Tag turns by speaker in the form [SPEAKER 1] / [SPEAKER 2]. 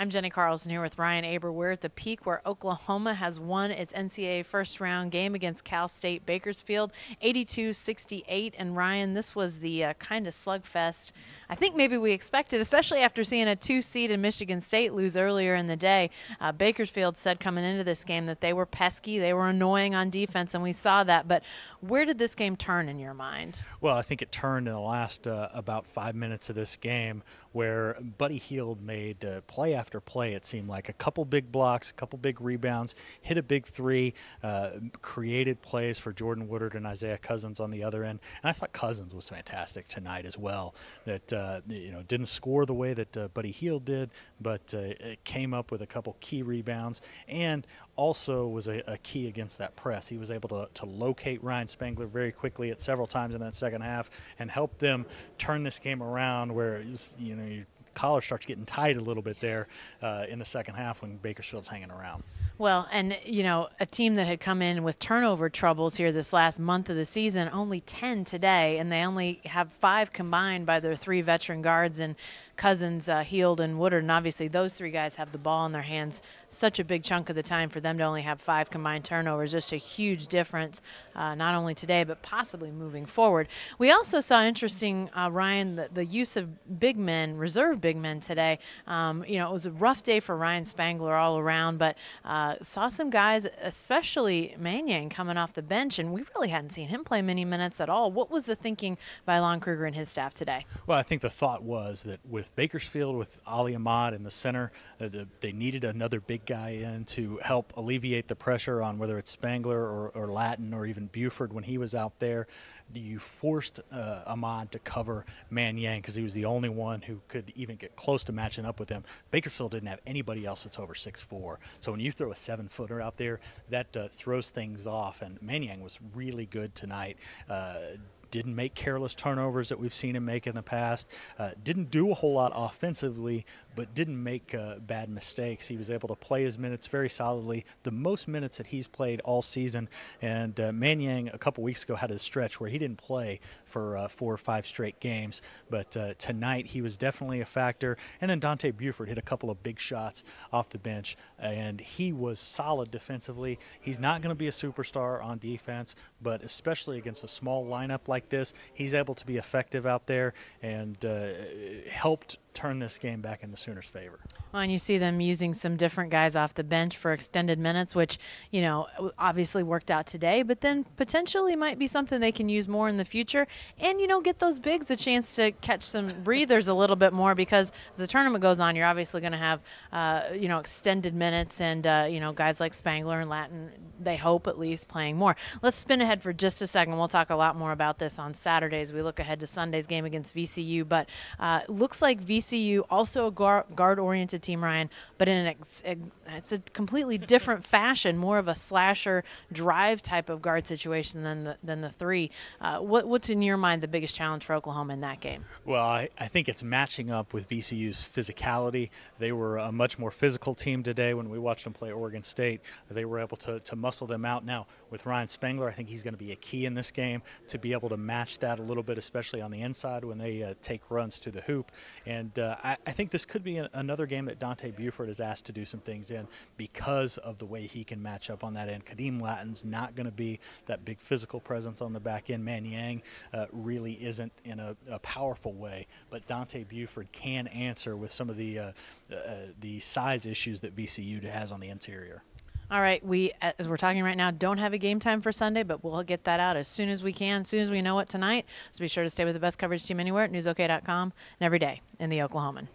[SPEAKER 1] I'm Jenni Carlson here with Ryan Aber. We're at the peak where Oklahoma has won its NCAA first-round game against Cal-State Bakersfield, 82-68. And Ryan, this was the kind of slugfest I think maybe we expected, especially after seeing a 2-seed in Michigan State lose earlier in the day. Bakersfield said coming into this game that they were pesky, they were annoying on defense, and we saw that. But where did this game turn in your mind?
[SPEAKER 2] Well, I think it turned in the last about 5 minutes of this game, where Buddy Hield made play after play, it seemed like. A couple big blocks, a couple big rebounds, hit a big three, created plays for Jordan Woodard and Isaiah Cousins on the other end. And I thought Cousins was fantastic tonight as well. That didn't score the way that Buddy Hield did, but it came up with a couple key rebounds and also was a key against that press. He was able to locate Ryan Spangler very quickly at several times in that second half and help them turn this game around where it was, your collar starts getting tight a little bit there in the second half when Bakersfield's hanging around.
[SPEAKER 1] Well, and, a team that had come in with turnover troubles here this last month of the season, only 10 today, and they only have 5 combined by their 3 veteran guards and Cousins, Hield, and Woodard. And obviously those 3 guys have the ball in their hands such a big chunk of the time. For them to only have 5 combined turnovers, just a huge difference, not only today but possibly moving forward. We also saw interesting, Ryan, the use of big men, reserve big men today. It was a rough day for Ryan Spangler all around, but saw some guys, especially Mannion, coming off the bench, and we really hadn't seen him play many minutes at all. What was the thinking by Lon Kruger and his staff today?
[SPEAKER 2] Well, I think the thought was that with Bakersfield, with Ali Ahmad in the center, they needed another big guy in to help alleviate the pressure on whether it's Spangler or Latin or even Buford when he was out there. You forced Ahmad to cover Mannion because he was the only one who could even get close to matching up with him. Bakersfield didn't have anybody else that's over 6'4". So when you throw a 7-footer out there, that throws things off. And Mannion was really good tonight. Didn't make careless turnovers that we've seen him make in the past. Didn't do a whole lot offensively, but didn't make bad mistakes. He was able to play his minutes very solidly, the most minutes that he's played all season. And Mannion a couple weeks ago had a stretch where he didn't play for 4 or 5 straight games. But tonight he was definitely a factor. And then Dante Buford hit a couple of big shots off the bench, and he was solid defensively. He's not going to be a superstar on defense, but especially against a small lineup like this, he's able to be effective out there and helped turn this game back in the Sooners' favor.
[SPEAKER 1] Well, and you see them using some different guys off the bench for extended minutes, which, obviously worked out today, but then potentially might be something they can use more in the future. And, get those bigs a chance to catch some breathers a little bit more, because as the tournament goes on, you're obviously going to have, extended minutes and, guys like Spangler and Latin, they hope at least, playing more. Let's spin ahead for just a second. We'll talk a lot more about this on Saturdays. We look ahead to Sunday's game against VCU, but looks like VCU also a guard-oriented team, Ryan, but it's a completely different fashion, more of a slasher drive type of guard situation than the 3. What's in your mind the biggest challenge for Oklahoma in that game?
[SPEAKER 2] Well, I think it's matching up with VCU's physicality. They were a much more physical team today. When we watched them play Oregon State, they were able to muscle them out. Now, with Ryan Spangler, I think he's going to be a key in this game to be able to match that a little bit, especially on the inside when they take runs to the hoop. And I think this could be another game that Dante Buford is asked to do some things in because of the way he can match up on that end. Kadeem Latin's not going to be that big physical presence on the back end. Mannion really isn't in a powerful way, but Dante Buford can answer with some of the size issues that VCU has on the interior.
[SPEAKER 1] All right, we, as we're talking right now, don't have a game time for Sunday, but we'll get that out as soon as we can, as soon as we know it tonight. So be sure to stay with the best coverage team anywhere at newsok.com and every day in the Oklahoman.